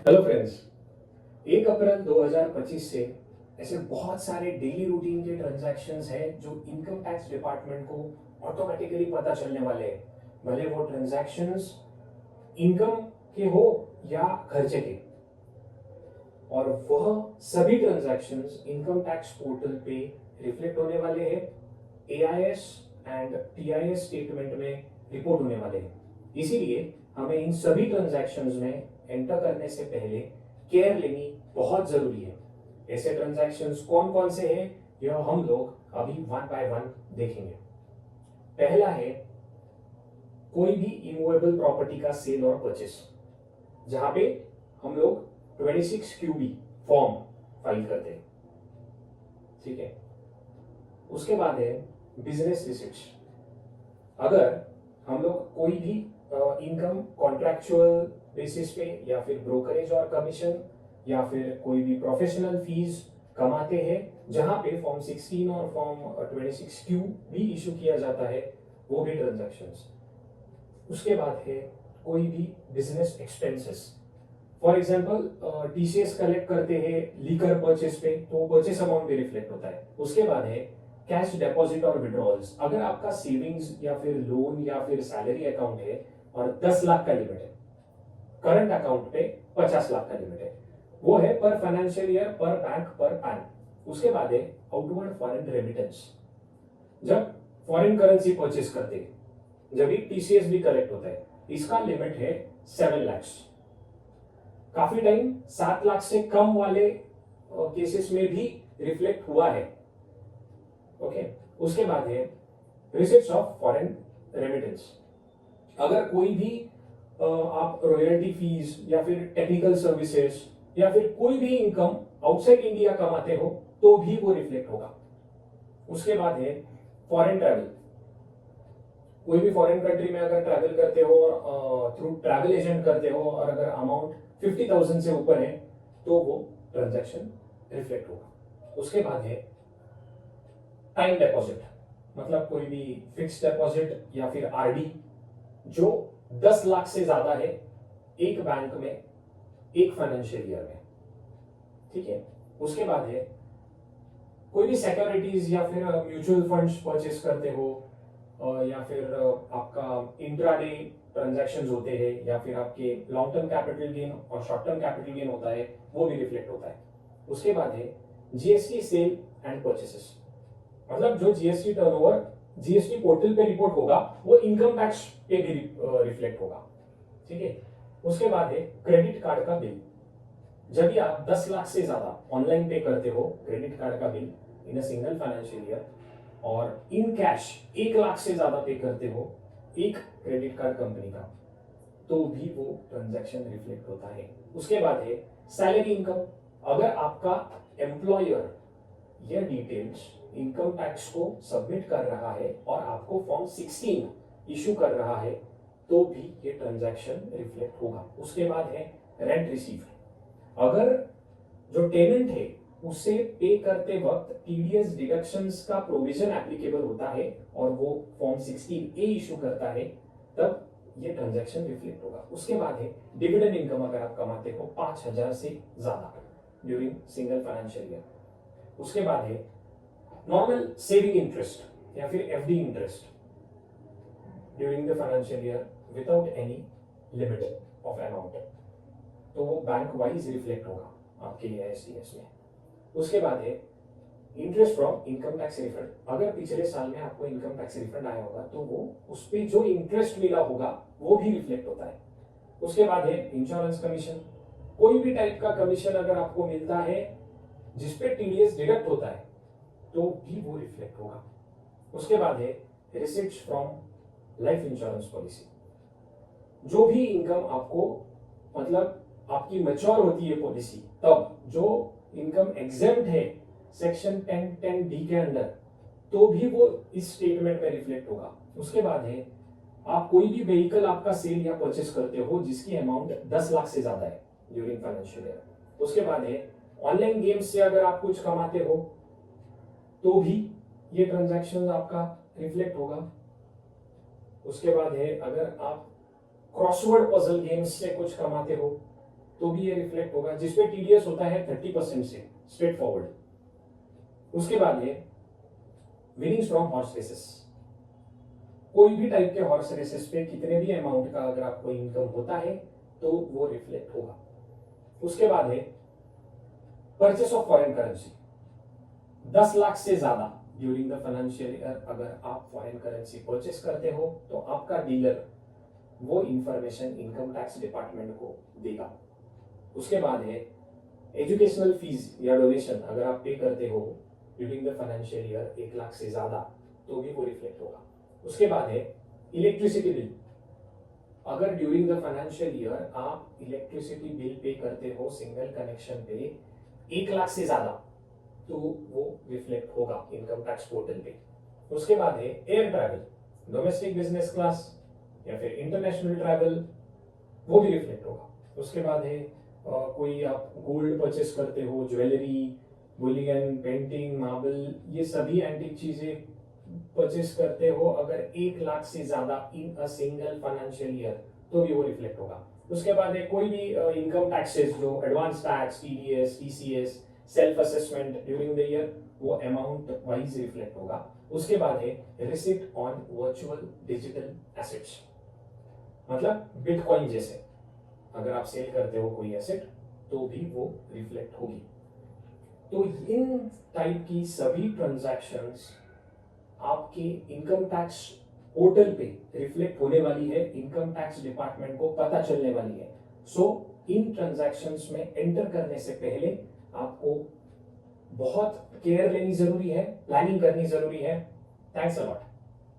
Hello friends. 1 अप्रैल 2025 से ऐसे बहुत सारे डेली रूटीन के ट्रांजैक्शंस हैं जो इनकम टैक्स डिपार्टमेंट को ऑटोमेटिकली पता चलने वाले हैं, भले वो ट्रांजैक्शंस इनकम के हो या खर्चे के। और वह सभी ट्रांजैक्शंस इनकम टैक्स पोर्टल पे रिफ्लेक्ट होने वाले हैं, एआईएस एंड टीआईएस स्टेटमेंट में रिपोर्ट होने वाले हैं। इसीलिए हमें इन सभी ट्रांजैक्शंस में एंटर करने से पहले केयर लेनी बहुत जरूरी है। ऐसे ट्रांजैक्शंस कौन कौन से हैं यह हम लोग अभी वन बाय वन देखेंगे। पहला है कोई भी इमूवेबल प्रॉपर्टी का सेल और परचेस, जहां पे हम लोग 26 क्यूबी फॉर्म फाइल करते हैं। ठीक है। उसके बाद है बिजनेस रिसिप्ट्स। अगर हम लोग कोई भी इनकम कॉन्ट्रैक्चुअल बेसिस पे या फिर ब्रोकरेज और कमीशन या फिर कोई भी प्रोफेशनल फीस कमाते हैं, जहां पे फॉर्म 16 और फॉर्म 26 क्यू भी इशू किया जाता है, वो भी ट्रांजैक्शंस। उसके बाद है कोई भी business expenses. For example TCS collect करते हैं लीकर परचेस पे, तो परचेस अमाउंट भी रिफ्लेक्ट होता है। उसके बाद है कैश डिपॉजिट और विड्रॉल्स। अगर आपका सेविंग्स या फिर लोन या फिर सैलरी अकाउंट है और 10 लाख का लिमिट है, करंट अकाउंट पे 50 लाख का लिमिट है, वो है पर फाइनेंशियल ईयर, पर बैंक, पर पैन। उसके बाद है आउटवर्ड फॉरेन रेमिटेंस। जब फॉरेन करेंसी परचेस करते हैं, जब भी टीसीएस भी कलेक्ट होता है, इसका लिमिट है 7 लाख। काफी टाइम 7 लाख से कम वाले केसेस में भी रिफ्लेक्ट हुआ है। ओके। उसके बाद है रिसिप्ट्स ऑफ फॉरेन रेमिटेंस। अगर कोई भी आप रॉयल्टी फीस या फिर टेक्निकल सर्विसेज या फिर कोई भी इनकम आउटसाइड इंडिया कमाते हो, तो भी वो रिफ्लेक्ट होगा। उसके बाद है फॉरेन ट्रैवल। कोई भी फॉरेन कंट्री में अगर ट्रैवल करते हो और थ्रू ट्रैवल एजेंट करते हो और अगर अमाउंट 50,000 से ऊपर है, तो वो ट्रांजैक्शन रिफ्लेक्ट होगा। उसके बाद है टाइम डिपॉजिट, मतलब कोई भी फिक्स डिपॉजिट या फिर आरडी जो 10 लाख से ज्यादा है एक बैंक में एक फाइनेंशियल ईयर में। ठीक है। उसके बाद है कोई भी सिक्योरिटीज या फिर म्यूचुअल फंड्स परचेस करते हो या फिर आपका इंट्राडे ट्रांजैक्शंस होते हैं या फिर आपके लॉन्ग टर्म कैपिटल गेन और शॉर्ट टर्म कैपिटल गेन होता है, वो भी रिफ्लेक्ट होता है। उसके बाद है जीएसटी सेल एंड परचेसेस, मतलब जो जीएसटी टर्नओवर जीएसटी पोर्टल पे रिपोर्ट होगा वो इनकम टैक्स पे भी रिफ्लेक्ट होगा। ठीक है। उसके बाद है क्रेडिट कार्ड का बिल। जब भी आप 10 लाख से ज्यादा ऑनलाइन पे करते हो क्रेडिट कार्ड का bill in a single financial year, और इन कैश 1 लाख से ज्यादा पे करते हो एक क्रेडिट कार्ड कंपनी का, तो भी वो ट्रांजैक्शन रिफ्लेक्ट होता है। उसके बाद है सैलरी इनकम। अगर आपका एम्प्लॉयर यह डिटेल्स इनकम टैक्स को सबमिट कर रहा है और आपको फॉर्म 16 इशू कर रहा है, तो भी ये ट्रांजैक्शन रिफ्लेक्ट होगा। उसके बाद है रेंट रिसीव्ड। अगर जो टेनेंट है उसे पे करते वक्त टीडीएस डिडक्शंस का प्रोविजन एप्लीकेबल होता है और वो फॉर्म 16A इशू करता है, तब ये ट्रांजैक्शन रिफ्लेक्ट होगा। उसके बाद है डिविडेंड इनकम। अगर आप कमाते हो 5,000 से ज्यादा ड्यूरिंग सिंगल फाइनेंशियल ईयर। उसके बाद है नॉर्मल सेविंग इंटरेस्ट या फिर FD interest during the financial year without any limit of amount, तो वो बैंक वाइज रिफ्लेक्ट होगा आपके एएसटीएस में। उसके बाद है interest from income tax refund. अगर पिछले साल में आपको इनकम टैक्स रिफंड आया होगा, तो वो उस पे जो इंटरेस्ट मिला होगा वो भी रिफ्लेक्ट होता है। उसके बाद है इंश्योरेंस कमीशन। कोई भी टाइप का कमीशन अगर आपको मिलता है जिसपे टीडीएस डिडक्ट होता है, तो भी वो रिफ्लेक्ट होगा। उसके बाद है receipts from life insurance policy. जो भी इनकम आपको, मतलब आपकी मैच्योर होती है पॉलिसी, तब जो इनकम एग्जेम्प्ट है सेक्शन 10(10)(d) के अंडर, तो भी वो इस स्टेटमेंट में रिफ्लेक्ट होगा। उसके बाद है आप कोई भी व्हीकल आपका सेल या परचेस करते हो जिसकी अमाउंट 10 लाख से ज्यादा है ड्यूरिंग फाइनेंशियल ईयर। उसके बाद है ऑनलाइन गेम्स से अगर आप कुछ कमाते हो, तो भी ये ट्रांजैक्शन आपका रिफ्लेक्ट होगा। उसके बाद है अगर आप क्रॉसवर्ड पजल गेम्स से कुछ कमाते हो, तो भी ये रिफ्लेक्ट होगा, जिसपे टीडीएस होता है 30% से स्ट्रेट फॉरवर्ड। उसके बाद है विनिंग्स फ्रॉम हॉर्स रेसेस। कोई भी टाइप के हॉर्स रेसेस पे कितने भी अमाउंट का अगर आपको इनकम होता है तो वो रिफ्लेक्ट होगा। उसके बाद है purchase of foreign currency. 10 lakh से ज्यादा ड्यूरिंग द फाइनेंशियल ईयर अगर आप फॉरेन करेंसी परचेस करते हो तो आपका डीलर वो इंफॉर्मेशन इनकम टैक्स डिपार्टमेंट को देगा। उसके बाद है एजुकेशनल फीस या डोनेशन अगर आप पे करते हो during the financial year 1 lakh से ज्यादा तो भी वो रिफ्लेक्ट होगा। उसके बाद है इलेक्ट्रिसिटी बिल। अगर ड्यूरिंग द फाइनेंशियल ईयर आप इलेक्ट्रिसिटी बिल पे करते हो सिंगल कनेक्शन पे 1 लाख से ज्यादा तो वो रिफ्लेक्ट होगा इनकम टैक्स पोर्टल पे। उसके बाद है air travel, domestic business class या फिर इंटरनेशनल ट्रैवल, वो भी रिफ्लेक्ट होगा। उसके बाद है कोई आप गोल्ड परचेस करते हो, ज्वेलरी, बुलियन, पेंटिंग, मार्बल, ये सभी एंटीक चीजें परचेस करते हो अगर 1 लाख से ज्यादा इन अ सिंगल फाइनेंशियल ईयर तो भी वो रिफ्लेक्ट होगा। उसके बाद है कोई भी इनकम टैक्सेस जो advance tax, TDS, TCS, self assessment during the year, वो अमाउंट वाइज रिफ्लेक्ट होगा। उसके बाद है receipt on virtual digital assets, मतलब बिटकॉइन जैसे अगर आप सेल करते हो कोई एसेट तो भी वो रिफ्लेक्ट होगी। तो इन टाइप की सभी ट्रांजैक्शंस आपके इनकम टैक्स पोर्टल पे रिफ्लेक्ट होने वाली है, इनकम टैक्स डिपार्टमेंट को पता चलने वाली है। सो इन ट्रांजैक्शंस में एंटर करने से पहले आपको बहुत केयर लेनी जरूरी है, प्लानिंग करनी जरूरी है। Thanks a lot.